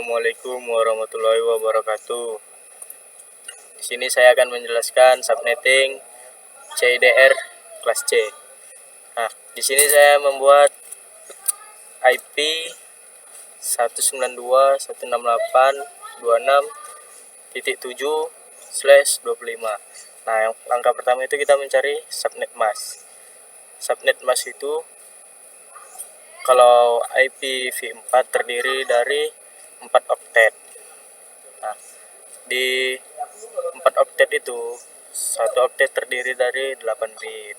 Assalamualaikum warahmatullahi wabarakatuh. Di sini saya akan menjelaskan subnetting CIDR kelas C. Nah, di sini saya membuat IP 192.168.26.7/25. Nah, yang langkah pertama itu kita mencari subnet mask. Subnet mask itu kalau IP v4 terdiri dari 4 oktet. Nah, di 4 oktet itu satu oktet terdiri dari 8 bit.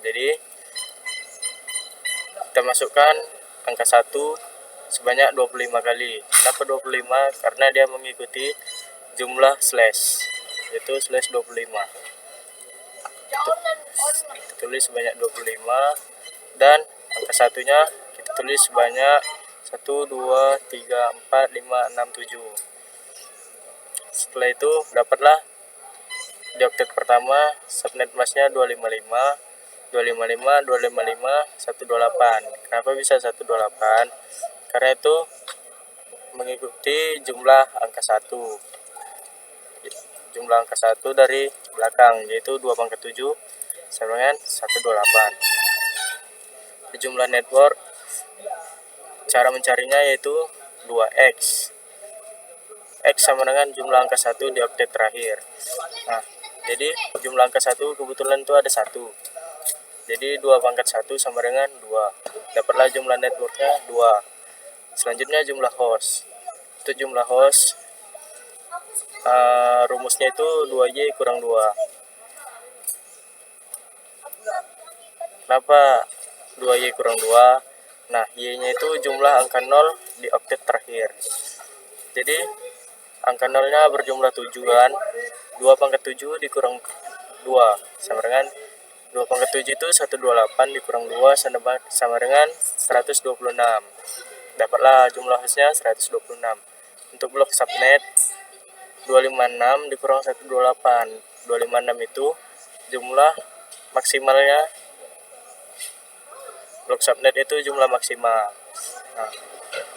Jadi kita masukkan angka 1 sebanyak 25 kali. Kenapa 25? Karena dia mengikuti jumlah slash, yaitu slash 25. Kita tulis sebanyak 25 dan angka satunya kita tulis sebanyak 1, 2, 3, 4, 5, 6, 7. Setelah itu dapatlah di oktet pertama subnet masknya 255, 255, 255, 128. Kenapa bisa 128? Karena itu mengikuti jumlah angka 1. Jumlah angka 1 dari belakang, yaitu 2 pangkat 7 sama dengan 128. Di jumlah network, cara mencarinya yaitu 2x. X sama dengan jumlah angka 1 di oktet terakhir. Nah, jadi jumlah angka 1 kebetulan itu ada 1. Jadi 2 pangkat 1 sama dengan 2. Dapatlah jumlah networknya 2. Selanjutnya jumlah host. Untuk jumlah host, rumusnya itu 2Y kurang 2. Kenapa 2Y kurang 2? Nah, Y-nya itu jumlah angka 0 di oktet terakhir. Jadi angka 0-nya berjumlah 7 kan. 2 pangkat 7 dikurang 2 sama dengan 2 pangkat 7 itu 128 dikurang 2 sama dengan 126. Dapatlah jumlah hostnya 126. Untuk blok subnet 256 dikurang 128. 256 itu jumlah maksimalnya. Blok subnet itu jumlah maksimal. Nah,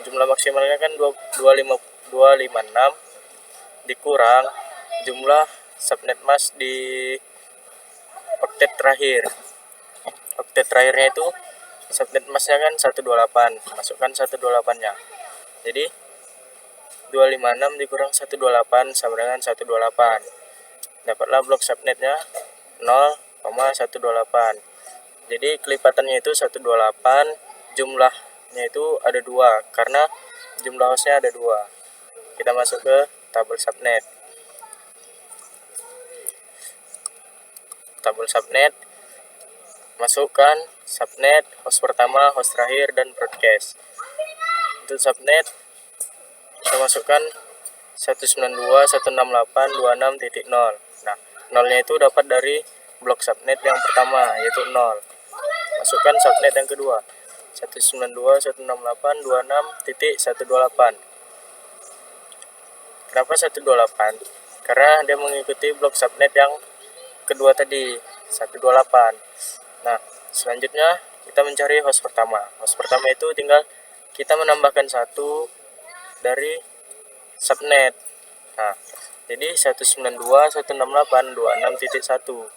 jumlah maksimalnya kan 256 dikurang jumlah subnet mask di oktet terakhir. Oktet terakhirnya itu subnet masknya kan 128, masukkan 128-nya. Jadi 256 dikurang 128 sama dengan 128. Dapatlah blok subnetnya 0,128. Jadi kelipatannya itu 128, jumlahnya itu ada 2 karena jumlah hostnya ada 2. Kita masuk ke tabel subnet. Tabel subnet, masukkan subnet, host pertama, host terakhir, dan broadcast. Untuk subnet kita masukkan 192.168.26.0. Nah, 0-nya itu dapat dari blok subnet yang pertama, yaitu 0. Masukkan subnet yang kedua, 192.168.26.128. Kenapa 128? Karena dia mengikuti blok subnet yang kedua tadi, 128. Nah, selanjutnya kita mencari host pertama. Host pertama itu tinggal kita menambahkan 1 dari subnet. Nah, jadi 192.168.26.1.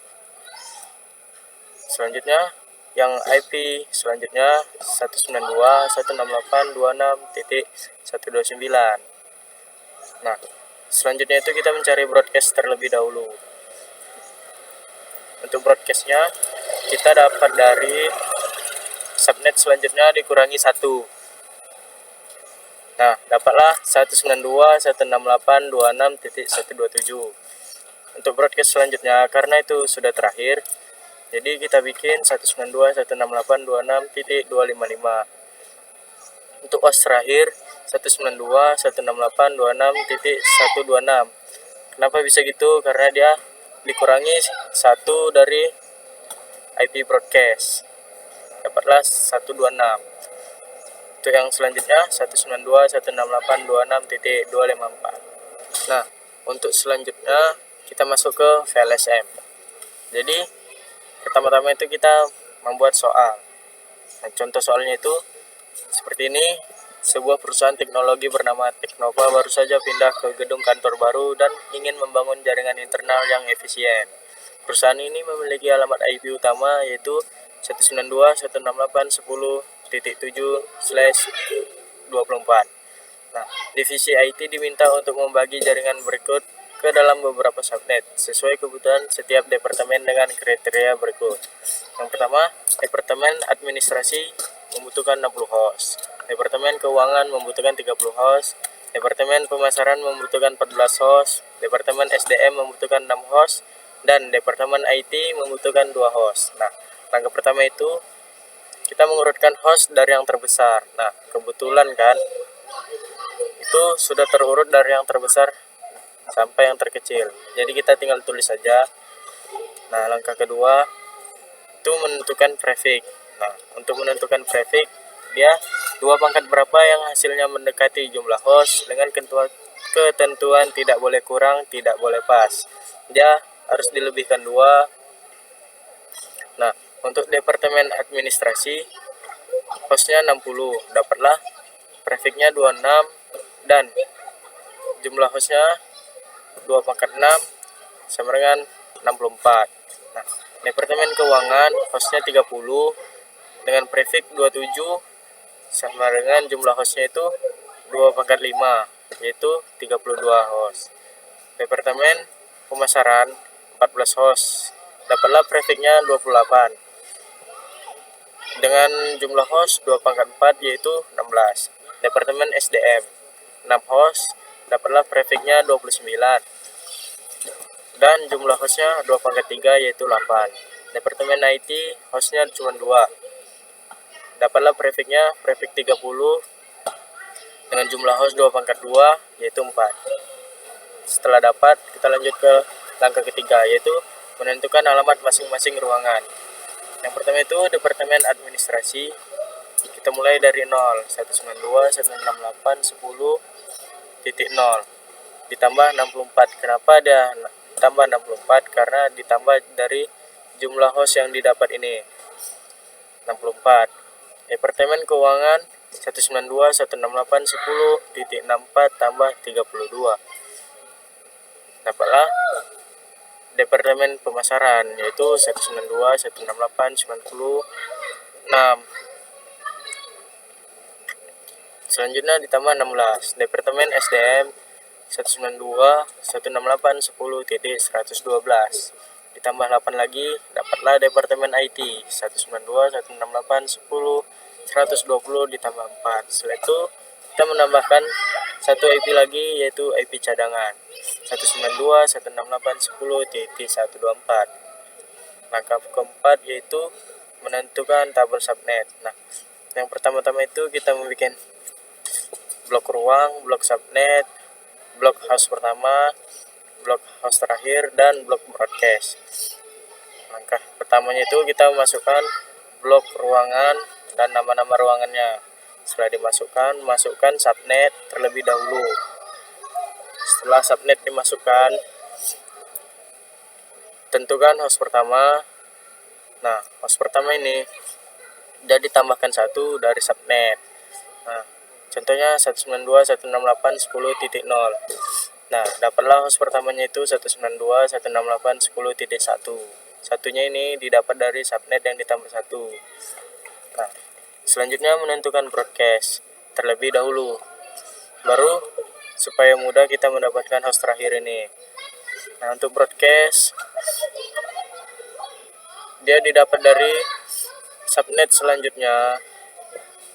Selanjutnya yang IP selanjutnya 192.168.26.129. Nah, selanjutnya itu kita mencari broadcast terlebih dahulu. Untuk broadcastnya kita dapat dari subnet selanjutnya dikurangi 1. Nah, dapatlah 192.168.26.127. Untuk broadcast selanjutnya, karena itu sudah terakhir, jadi kita bikin 192.168.26.255. Untuk host terakhir 192.168.26.126. Kenapa bisa gitu? Karena dia dikurangi 1 dari IP broadcast. Dapatlah 126. Untuk yang selanjutnya 192.168.26.254. Nah, untuk selanjutnya kita masuk ke VLSM. Jadi pertama-tama itu kita membuat soal. Nah, contoh soalnya itu seperti ini. sebuah perusahaan teknologi bernama Teknova baru saja pindah ke gedung kantor baru dan ingin membangun jaringan internal yang efisien. Perusahaan ini memiliki alamat IP utama yaitu 192.168.10.7/24. Nah, divisi IT diminta untuk membagi jaringan berikut ke dalam beberapa subnet sesuai kebutuhan setiap departemen dengan kriteria berikut. Yang pertama, departemen administrasi membutuhkan 60 host, departemen keuangan membutuhkan 30 host, departemen pemasaran membutuhkan 14 host, departemen SDM membutuhkan 6 host, dan departemen IT membutuhkan 2 host. Nah, langkah pertama itu kita mengurutkan host dari yang terbesar. Nah, kebetulan kan itu sudah terurut dari yang terbesar sampai yang terkecil. Jadi kita tinggal tulis saja. Nah, langkah kedua itu menentukan prefix. Nah, untuk menentukan prefix, dia 2 pangkat berapa yang hasilnya mendekati jumlah host dengan ketentuan tidak boleh kurang, tidak boleh pas. Dia harus dilebihkan 2. Nah, untuk departemen administrasi, hostnya 60, dapatlah prefixnya 26 dan jumlah hostnya 2 pangkat 6 sama dengan 64. Nah, departemen keuangan hostnya 30 dengan prefix 27 sama dengan jumlah hostnya itu 2 pangkat 5 yaitu 32 host. Departemen pemasaran 14 host, dapatlah prefixnya 28 dengan jumlah host 2 pangkat 4 yaitu 16. Departemen SDM 6 host, dapatlah prefixnya 29 dan jumlah hostnya 2 pangkat 3 yaitu 8. Departemen IT hostnya cuma 2, dapatlah prefixnya prefix 30 dengan jumlah host 2 pangkat 2 yaitu 4. Setelah dapat, kita lanjut ke langkah ketiga yaitu menentukan alamat masing-masing ruangan. Yang pertama itu departemen administrasi, kita mulai dari 0, 192.168.10.0 ditambah 64. Kenapa dia tambah 64? Karena ditambah dari jumlah host yang didapat ini 64. Departemen keuangan 192.168.10.64 tambah 32, dapatlah departemen pemasaran yaitu 192.168.96. Selanjutnya ditambah 16. Departemen SDM 192.168.10.112 ditambah 8 lagi, dapatlah departemen IT 192.168.10.120 ditambah 4. Setelah itu kita menambahkan satu IP lagi yaitu IP cadangan 192.168.10.124. Langkah keempat yaitu menentukan tabel subnet. Nah, yang pertama-tama itu kita membuat blok ruang, blok subnet, blok host pertama, blok host terakhir, dan blok broadcast. Langkah pertamanya itu kita memasukkan blok ruangan dan nama-nama ruangannya. Setelah dimasukkan, masukkan subnet terlebih dahulu. Setelah subnet dimasukkan, tentukan host pertama. Nah, host pertama ini sudah ditambahkan 1 dari subnet. Nah, contohnya 192.168.10.0. Nah, dapatlah host pertamanya itu 192.168.10.1. Satunya ini didapat dari subnet yang ditambah 1. Nah, selanjutnya menentukan broadcast terlebih dahulu. Baru supaya mudah kita mendapatkan host terakhir ini. Nah, untuk broadcast dia didapat dari subnet selanjutnya.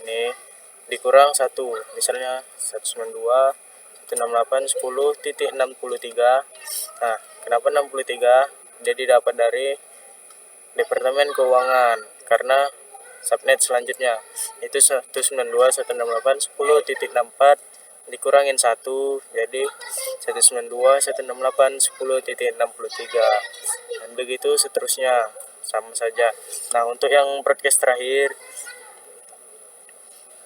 Ini dikurang 1, misalnya 192.168.10.63. Nah, kenapa 63? Dia didapat dari departemen keuangan karena subnet selanjutnya itu 192.168.10.64 dikurangin 1 jadi 192.168.10.63 dan begitu seterusnya, sama saja. Nah, untuk yang broadcast terakhir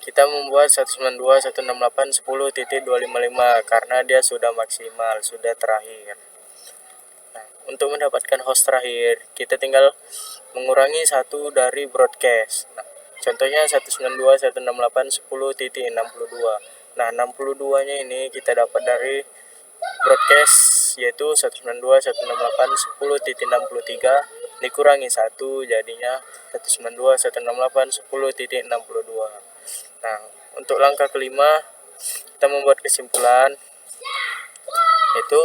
kita membuat 192.168.10.255 karena dia sudah maksimal, sudah terakhir. Nah, untuk mendapatkan host terakhir kita tinggal mengurangi 1 dari broadcast. Nah, Contohnya 192.168.10.62. Nah, 62-nya ini kita dapat dari broadcast, yaitu 192.168.10.63 dikurangi 1 jadinya 192.168.10.62. Nah, untuk langkah kelima kita membuat kesimpulan, yaitu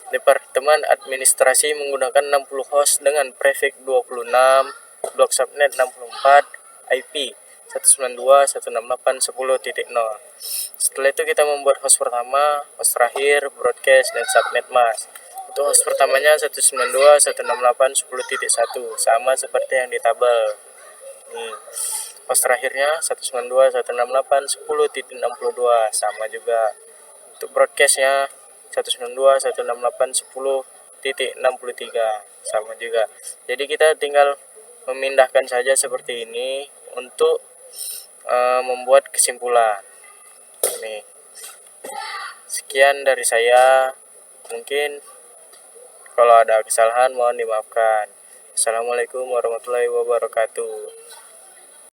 Departemen Administrasi menggunakan 60 host dengan prefix 26, blok subnet 64, IP 192.168.10.0. Setelah itu kita membuat host pertama, host terakhir, broadcast, dan subnet mask. Untuk host pertamanya 192.168.10.1 sama seperti yang di tabel. Nih, host terakhirnya 192.168.10.62 sama juga. Untuk broadcastnya 192.168.10.63 sama juga. Jadi kita tinggal memindahkan saja seperti ini untuk membuat kesimpulan. Nih, sekian dari saya. Mungkin kalau ada kesalahan mohon dimaafkan. Assalamualaikum warahmatullahi wabarakatuh.